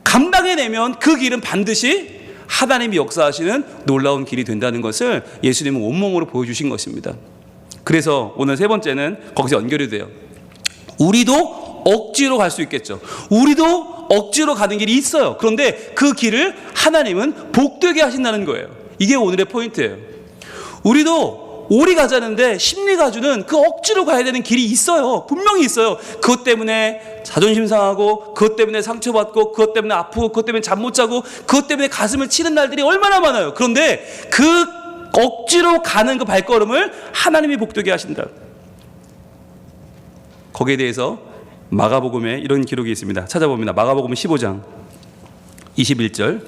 감당해내면 그 길은 반드시 하나님이 역사하시는 놀라운 길이 된다는 것을 예수님은 온몸으로 보여주신 것입니다. 그래서 오늘 세 번째는 거기서 연결이 돼요. 우리도 억지로 갈 수 있겠죠. 우리도 억지로 가는 길이 있어요. 그런데 그 길을 하나님은 복되게 하신다는 거예요. 이게 오늘의 포인트예요. 우리도 오리 가자는데 심리 가주는 그 억지로 가야 되는 길이 있어요. 분명히 있어요. 그것 때문에 자존심 상하고 그것 때문에 상처받고 그것 때문에 아프고 그것 때문에 잠 못 자고 그것 때문에 가슴을 치는 날들이 얼마나 많아요. 그런데 그 억지로 가는 그 발걸음을 하나님이 복되게 하신다. 거기에 대해서 마가복음에 이런 기록이 있습니다. 찾아봅니다. 마가복음 15장 21절.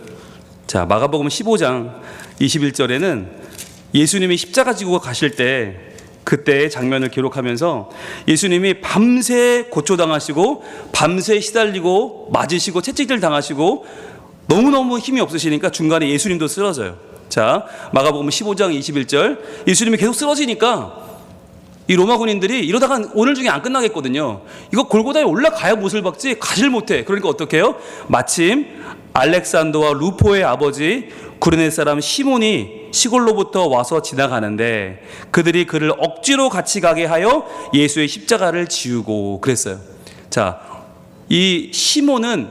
마가복음 15장 21절에는 예수님이 십자가 지고 가실 때 그때의 장면을 기록하면서 예수님이 밤새 고초당하시고 밤새 시달리고 맞으시고 채찍질 당하시고 너무너무 힘이 없으시니까 중간에 예수님도 쓰러져요. 자, 마가복음 15장 21절. 예수님이 계속 쓰러지니까 이 로마 군인들이 이러다가 오늘 중에 안 끝나겠거든요. 이거 골고다에 올라가야 못을 박지 가질 못해. 그러니까 어떻게 해요? 마침 알렉산더와 루포의 아버지 구레네 사람 시몬이 시골로부터 와서 지나가는데 그들이 그를 억지로 같이 가게 하여 예수의 십자가를 지우고 그랬어요. 자, 이 시몬은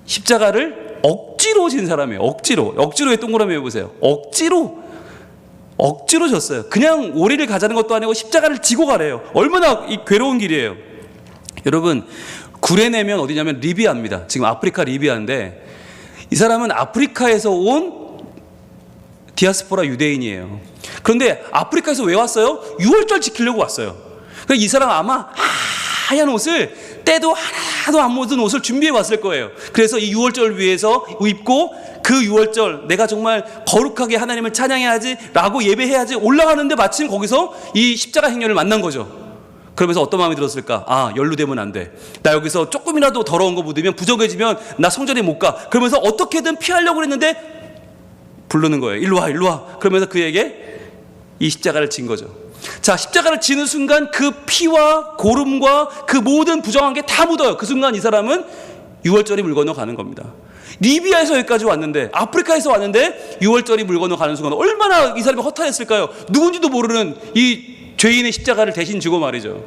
십자가를 억지로 진 사람이에요. 억지로의 동그라미 해보세요. 억지로 졌어요. 그냥 오리를 가자는 것도 아니고 십자가를 지고 가래요. 얼마나 이 괴로운 길이에요. 여러분, 구레네면 어디냐면 리비아입니다. 지금 아프리카 리비아인데 이 사람은 아프리카에서 온 디아스포라 유대인이에요. 그런데 아프리카에서 왜 왔어요? 유월절 지키려고 왔어요. 그러니까 이 사람 아마 하얀 옷을 때도 하나도 안 묻은 옷을 준비해 왔을 거예요. 그래서 이 유월절 위해서 입고 그 유월절 내가 정말 거룩하게 하나님을 찬양해야지 라고 예배해야지 올라가는데 마침 거기서 이 십자가 행렬을 만난 거죠. 그러면서 어떤 마음이 들었을까? 아, 연루되면 안 돼. 나 여기서 조금이라도 더러운 거 묻으면 부정해지면 나 성전에 못 가. 그러면서 어떻게든 피하려고 했는데 부르는 거예요. 일로 와. 그러면서 그에게 이 십자가를 진 거죠. 자, 십자가를 지는 순간 그 피와 고름과 그 모든 부정한 게 다 묻어요. 그 순간 이 사람은 유월절이 물 건너가는 겁니다. 리비아에서 여기까지 왔는데, 아프리카에서 왔는데 유월절이 물 건너가는 순간 얼마나 이 사람이 허탈했을까요? 누군지도 모르는 이 죄인의 십자가를 대신 지고 말이죠.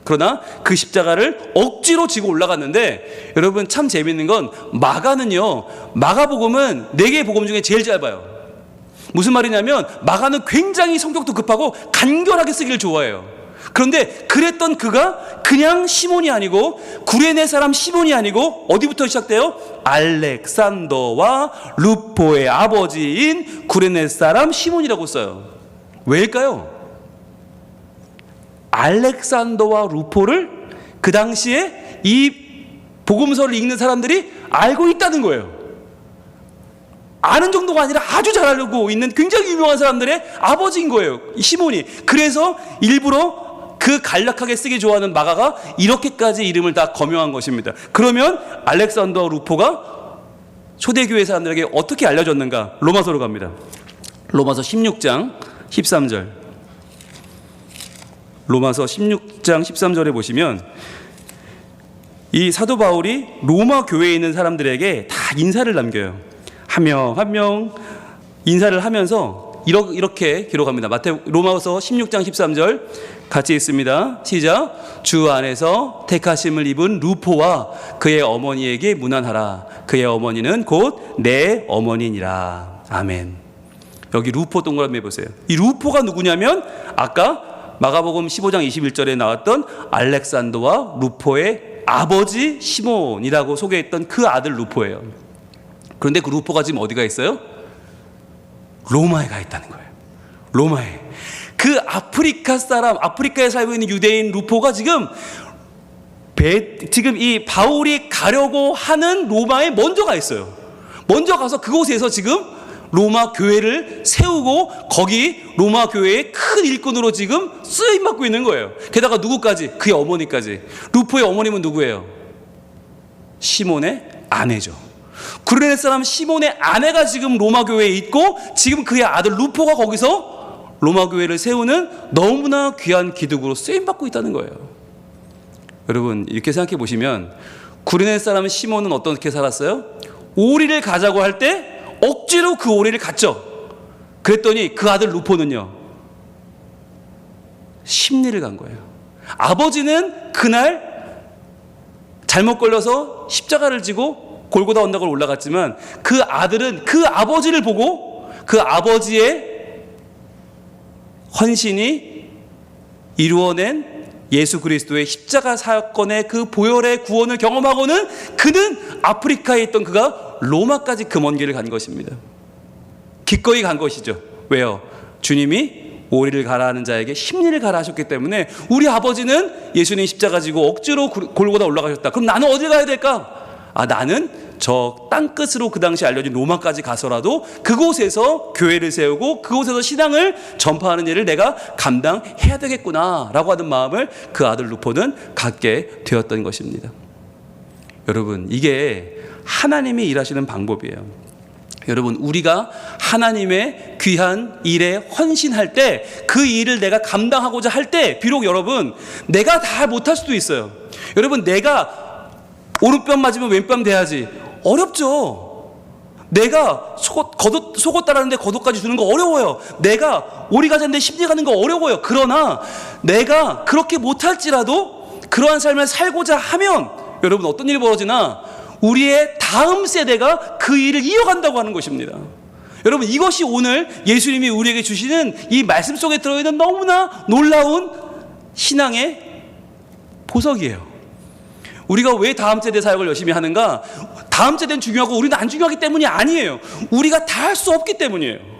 그러나 그 십자가를 억지로 지고 올라갔는데, 여러분 참 재밌는 건 마가복음은 4개의 복음 중에 제일 짧아요. 무슨 말이냐면 마가는 굉장히 성격도 급하고 간결하게 쓰기를 좋아해요. 그런데 그랬던 그가 그냥 시몬이 아니고 구레네 사람 시몬이 아니고 어디부터 시작돼요? 알렉산더와 루포의 아버지인 구레네 사람 시몬이라고 써요. 왜일까요? 알렉산더와 루포를 그 당시에 이 복음서를 읽는 사람들이 알고 있다는 거예요. 아는 정도가 아니라 아주 잘 알고 있는 굉장히 유명한 사람들의 아버지인 거예요, 이 시몬이. 그래서 일부러 그 간략하게 쓰기 좋아하는 마가가 이렇게까지 이름을 다 거명한 것입니다. 그러면 알렉산더 루포가 초대교회 사람들에게 어떻게 알려졌는가? 로마서로 갑니다. 로마서 16장 13절. 로마서 16장 13절에 보시면 이 사도 바울이 로마 교회에 있는 사람들에게 다 인사를 남겨요. 한 명 인사를 하면서 이렇게 기록합니다. 로마서 16장 13절 같이 읽습니다. 시작. 주 안에서 택하심을 입은 루포와 그의 어머니에게 문안하라. 그의 어머니는 곧 내 어머니니라. 아멘. 여기 루포 동그라미 해보세요. 이 루포가 누구냐면 아까 마가복음 15장 21절에 나왔던 알렉산더와 루포의 아버지 시몬이라고 소개했던 그 아들 루포예요. 그런데 그 루포가 지금 어디가 있어요? 로마에 가 있다는 거예요. 로마에. 그 아프리카에 살고 있는 유대인 루포가 지금 이 바울이 가려고 하는 로마에 먼저 가 있어요. 먼저 가서 그곳에서 지금 로마 교회를 세우고 거기 로마 교회의 큰 일꾼으로 지금 쓰임받고 있는 거예요. 게다가 누구까지? 그의 어머니까지. 루포의 어머님은 누구예요? 시몬의 아내죠. 구레네 사람 시몬의 아내가 지금 로마 교회에 있고 지금 그의 아들 루포가 거기서 로마 교회를 세우는 너무나 귀한 기둥으로 쓰임받고 있다는 거예요. 여러분 이렇게 생각해 보시면 구레네 사람 시몬은 어떻게 살았어요? 오리를 가자고 할 때 억지로 그 오리를 갔죠. 그랬더니 그 아들 루포는요 심리를 간 거예요. 아버지는 그날 잘못 걸려서 십자가를 지고 골고다 언덕을 올라갔지만 그 아들은 그 아버지를 보고 그 아버지의 헌신이 이루어낸 예수 그리스도의 십자가 사건의 그 보혈의 구원을 경험하고는 그는 아프리카에 있던 그가 로마까지 그 먼 길을 간 것입니다. 기꺼이 간 것이죠. 왜요? 주님이 오리를 가라 하는 자에게 심리를 가라 하셨기 때문에 우리 아버지는 예수님 십자가 지고 억지로 골고다 올라가셨다. 그럼 나는 어딜 가야 될까? 나는 저 땅끝으로 그 당시 알려진 로마까지 가서라도 그곳에서 교회를 세우고 그곳에서 신앙을 전파하는 일을 내가 감당해야 되겠구나 라고 하는 마음을 그 아들 루포는 갖게 되었던 것입니다. 여러분 이게 하나님이 일하시는 방법이에요. 여러분, 우리가 하나님의 귀한 일에 헌신할 때, 그 일을 내가 감당하고자 할 때, 비록 여러분 내가 다 못할 수도 있어요. 여러분, 내가 오른뺨 맞으면 왼뺨 돼야지, 어렵죠. 내가 속옷 따라하는데 겉옷까지 주는 거 어려워요. 내가 오리 가자는데 심리 가는 거 어려워요. 그러나 내가 그렇게 못할지라도 그러한 삶을 살고자 하면 여러분, 어떤 일이 벌어지나 우리의 다음 세대가 그 일을 이어간다고 하는 것입니다. 여러분, 이것이 오늘 예수님이 우리에게 주시는 이 말씀 속에 들어있는 너무나 놀라운 신앙의 보석이에요. 우리가 왜 다음 세대 사역을 열심히 하는가? 다음 세대는 중요하고 우리는 안 중요하기 때문이 아니에요. 우리가 다 할 수 없기 때문이에요.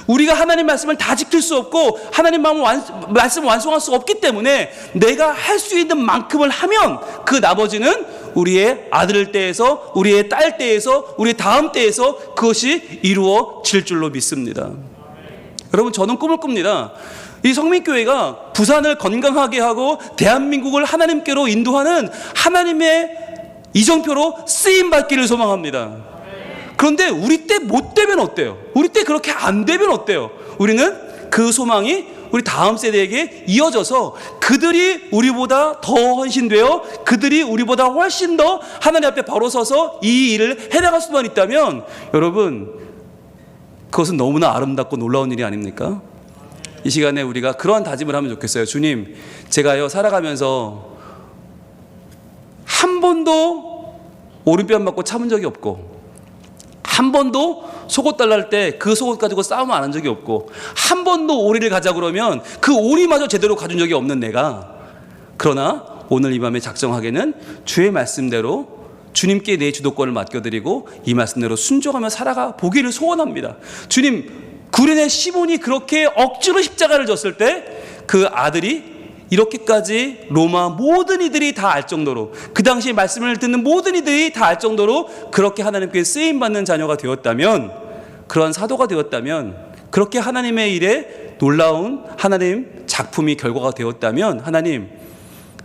우리가 하나님 말씀을 다 지킬 수 없고 하나님 말씀을 완성할 수 없기 때문에 내가 할 수 있는 만큼을 하면 그 나머지는 우리의 아들 때에서, 우리의 딸 때에서, 우리의 다음 때에서 그것이 이루어질 줄로 믿습니다. 여러분, 저는 꿈을 꿉니다. 이 성민교회가 부산을 건강하게 하고 대한민국을 하나님께로 인도하는 하나님의 이정표로 쓰임받기를 소망합니다. 그런데 우리 때 못 되면 어때요? 우리 때 그렇게 안 되면 어때요? 우리는 그 소망이 우리 다음 세대에게 이어져서 그들이 우리보다 더 헌신되어 그들이 우리보다 훨씬 더 하나님 앞에 바로 서서 이 일을 해나갈 수만 있다면 여러분, 그것은 너무나 아름답고 놀라운 일이 아닙니까? 이 시간에 우리가 그러한 다짐을 하면 좋겠어요. 주님, 제가요 살아가면서 한 번도 오른뺨 맞고 참은 적이 없고, 한 번도 속옷 달랄 때 그 속옷 가지고 싸움 안 한 적이 없고, 한 번도 오리를 가자 그러면 그 오리마저 제대로 가준 적이 없는 내가, 그러나 오늘 이 밤에 작정하게는 주의 말씀대로 주님께 내 주도권을 맡겨드리고 이 말씀대로 순종하며 살아가 보기를 소원합니다. 주님, 구레네 시몬이 그렇게 억지로 십자가를 졌을 때 그 아들이 이렇게까지 로마 모든 이들이 다 알 정도로, 그 당시에 말씀을 듣는 모든 이들이 다 알 정도로 그렇게 하나님께 쓰임받는 자녀가 되었다면, 그러한 사도가 되었다면, 그렇게 하나님의 일에 놀라운 하나님 작품이 결과가 되었다면, 하나님,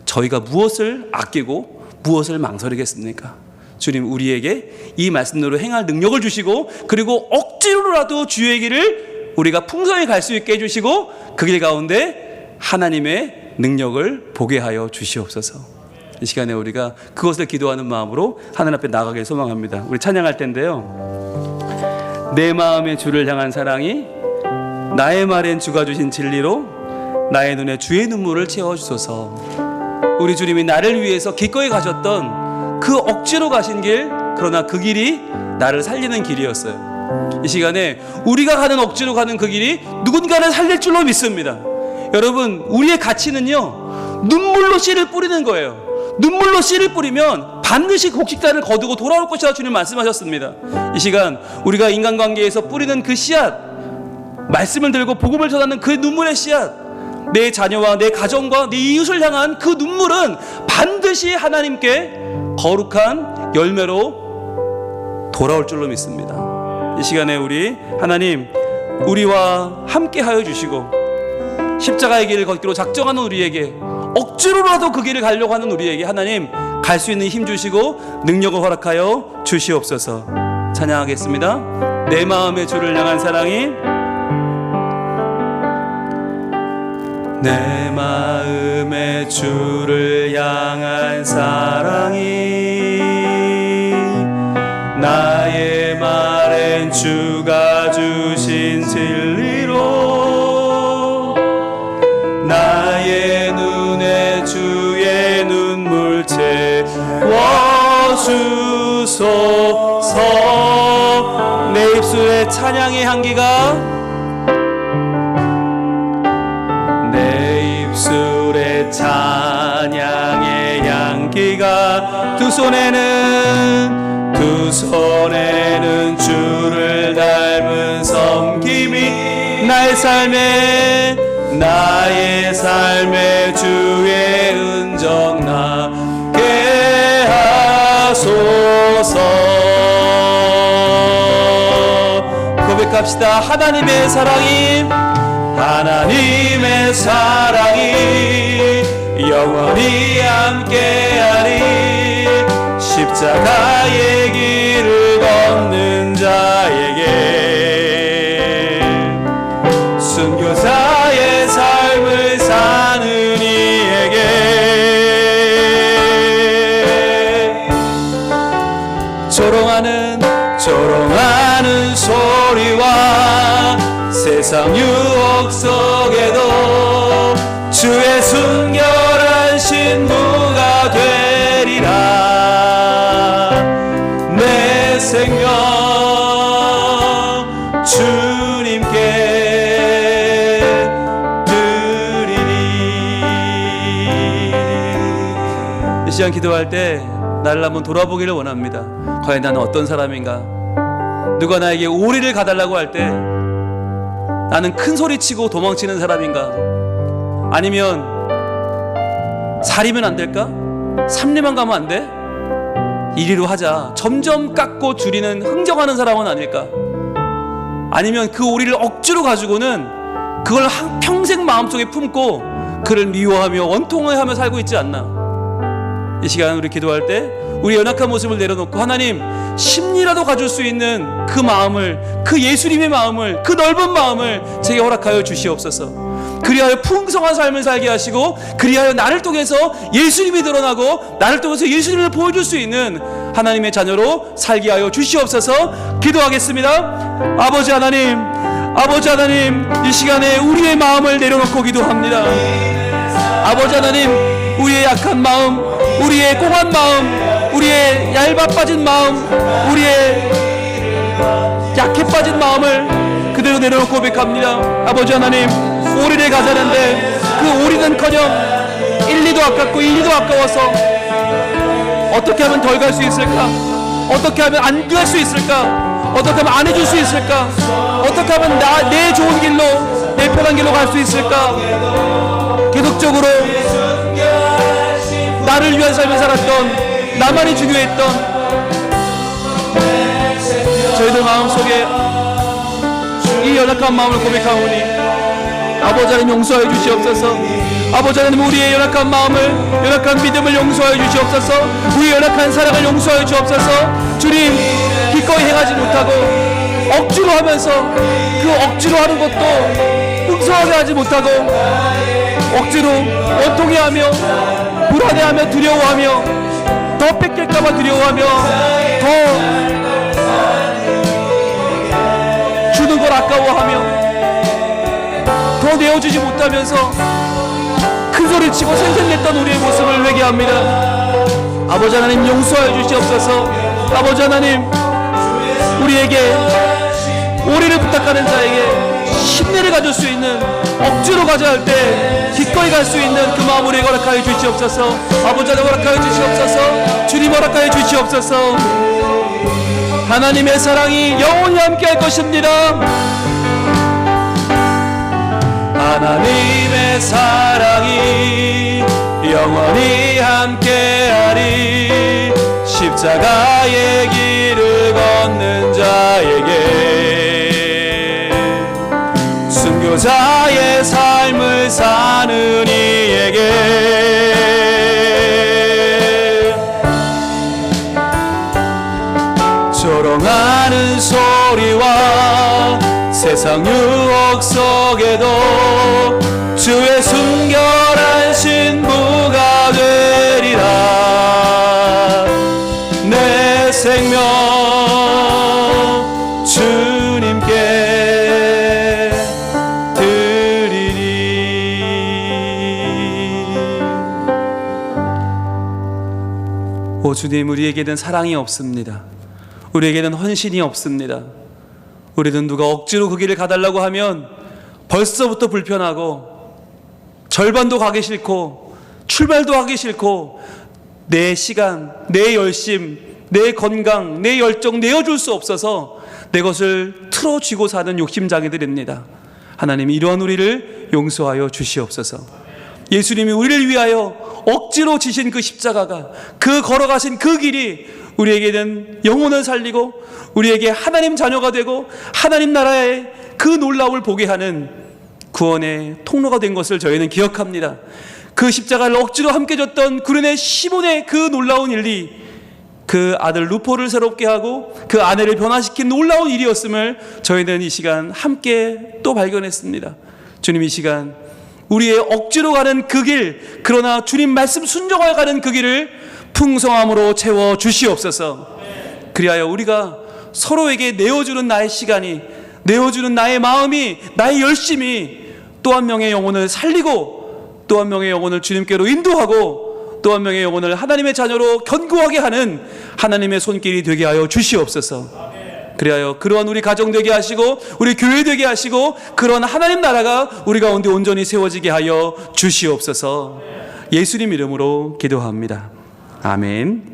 저희가 무엇을 아끼고 무엇을 망설이겠습니까? 주님, 우리에게 이 말씀대로 행할 능력을 주시고, 그리고 억지로라도 주의 길을 우리가 풍성히 갈 수 있게 해주시고, 그 길 가운데 하나님의 능력을 보게 하여 주시옵소서. 이 시간에 우리가 그것을 기도하는 마음으로 하나님 앞에 나가길 소망합니다. 우리 찬양할 텐데요, 내 마음의 주를 향한 사랑이 나의 말엔 주가 주신 진리로 나의 눈에 주의 눈물을 채워주소서. 우리 주님이 나를 위해서 기꺼이 가셨던 그 억지로 가신 길, 그러나 그 길이 나를 살리는 길이었어요. 이 시간에 우리가 가는 억지로 가는 그 길이 누군가를 살릴 줄로 믿습니다. 여러분, 우리의 가치는요, 눈물로 씨를 뿌리는 거예요. 눈물로 씨를 뿌리면 반드시 곡식단을 거두고 돌아올 것이라 주님 말씀하셨습니다. 이 시간 우리가 인간관계에서 뿌리는 그 씨앗, 말씀을 들고 복음을 전하는 그 눈물의 씨앗, 내 자녀와 내 가정과 내 이웃을 향한 그 눈물은 반드시 하나님께 거룩한 열매로 돌아올 줄로 믿습니다. 이 시간에 우리 하나님, 우리와 함께 하여 주시고 십자가의 길을 걷기로 작정하는 우리에게, 억지로라도 그 길을 가려고 하는 우리에게 하나님 갈 수 있는 힘 주시고 능력을 허락하여 주시옵소서. 찬양하겠습니다. 내 마음의 주를 향한 사랑이, 내 마음의 주를 향한 사랑이 나의 말엔 주가 주신 진리로 나의 눈에 주의 눈물 채워주소서. 내 입술에 찬양의 향기가, 내 입술에 찬양의 향기가, 두 손에는 주를 닮은 섬김이 나의 삶에 주의 은정 나게 하소서. 고백합시다. 하나님의 사랑이 영원히 함께하리. 십자가의 길 조롱하는 소리와 세상 유혹 속에도 주의 순결한 신부가 되리라. 내 생명 주님께 드리리. 이 시간 기도할 때 나를 한번 돌아보기를 원합니다. 과연 나는 어떤 사람인가? 누가 나에게 오리를 가달라고 할 때 나는 큰 소리치고 도망치는 사람인가? 아니면 사리면 안 될까? 3리만 가면 안 돼? 1리로 하자. 점점 깎고 줄이는 흥정하는 사람은 아닐까? 아니면 그 오리를 억지로 가지고는 그걸 평생 마음속에 품고 그를 미워하며 원통하며 살고 있지 않나? 이 시간 우리 기도할 때 우리 연약한 모습을 내려놓고 하나님, 10리라도 가질 수 있는 그 마음을, 그 예수님의 마음을, 그 넓은 마음을 제게 허락하여 주시옵소서. 그리하여 풍성한 삶을 살게 하시고, 그리하여 나를 통해서 예수님이 드러나고 나를 통해서 예수님을 보여줄 수 있는 하나님의 자녀로 살게 하여 주시옵소서. 기도하겠습니다. 아버지 하나님, 아버지 하나님, 이 시간에 우리의 마음을 내려놓고 기도합니다. 아버지 하나님, 우리의 약한 마음, 우리의 공한 마음, 우리의 얇아 빠진 마음, 우리의 약해 빠진 마음을 그대로 내려놓고 고백합니다. 아버지 하나님, 오리를 가자는데 그 오리는커녕 1리도 아깝고 1리도 아까워서 어떻게 하면 덜 갈 수 있을까? 어떻게 하면 안 갈 수 있을까? 어떻게 하면 안 해줄 수 있을까? 어떻게 하면 내 좋은 길로, 내 편한 길로 갈 수 있을까? 계속적으로 나를 위한 삶을 살았던, 나만이 중요했던 저희들 마음속에 이 연약한 마음을 고백하오니 아버지 하나님 용서하여 주시옵소서. 아버지 하나님, 우리의 연약한 마음을, 연약한 믿음을 용서하여 주시옵소서. 우리의 연약한 사랑을 용서하여 주옵소서. 주님, 기꺼이 행하지 못하고 억지로 하면서 그 억지로 하는 것도 풍성하게 하지 못하고 억지로 원통해하며 불안해하며 두려워하며 더 뺏길까봐 두려워하며 더 주는 걸 아까워하며 더 내어주지 못하면서 큰 소리치고 생생냈던 우리의 모습을 회개합니다. 아버지 하나님, 용서하여 주시옵소서. 아버지 하나님, 우리에게 오리를 부탁하는 자에게 10리를 가질 수 있는, 억지로 가져야 할 때 기꺼이 갈 수 있는 그 마음을 허락하여 주시옵소서. 아버지 하나님, 허락하여 주시옵소서. 주님, 허락하여 주시옵소서. 하나님의 사랑이 영원히 함께 할 것입니다. 하나님의 사랑이 영원히 함께하리. 십자가의 길을 걷는 자에게, 순교자의 삶을 사는 이에게, 조롱하는 소리와 세상 유혹 속에도 주의 순결한 신부가 되리라. 내 생명 주님께 드리리. 오 주님, 우리에게는 사랑이 없습니다. 우리에게는 헌신이 없습니다. 우리는 누가 억지로 그 길을 가달라고 하면 벌써부터 불편하고 절반도 가기 싫고 출발도 하기 싫고 내 시간, 내 열심, 내 건강, 내 열정 내어줄 수 없어서 내 것을 틀어쥐고 사는 욕심장애들입니다. 하나님, 이러한 우리를 용서하여 주시옵소서. 예수님이 우리를 위하여 억지로 지신 그 십자가가, 그 걸어가신 그 길이 우리에게는 영혼을 살리고 우리에게 하나님 자녀가 되고 하나님 나라의 그 놀라움을 보게 하는 구원의 통로가 된 것을 저희는 기억합니다. 그 십자가를 억지로 함께 졌던 구레네 시몬의 그 놀라운 일이 그 아들 루포를 새롭게 하고 그 아내를 변화시킨 놀라운 일이었음을 저희는 이 시간 함께 또 발견했습니다. 주님, 이 시간 우리의 억지로 가는 그 길, 그러나 주님 말씀 순종하여 가는 그 길을 풍성함으로 채워 주시옵소서. 그리하여 우리가 서로에게 내어주는 나의 시간이, 내어주는 나의 마음이, 나의 열심이 또 한 명의 영혼을 살리고 또 한 명의 영혼을 주님께로 인도하고 또 한 명의 영혼을 하나님의 자녀로 견고하게 하는 하나님의 손길이 되게 하여 주시옵소서. 그리하여 그러한 우리 가정 되게 하시고 우리 교회 되게 하시고 그러한 하나님 나라가 우리 가운데 온전히 세워지게 하여 주시옵소서. 예수님 이름으로 기도합니다. 아멘.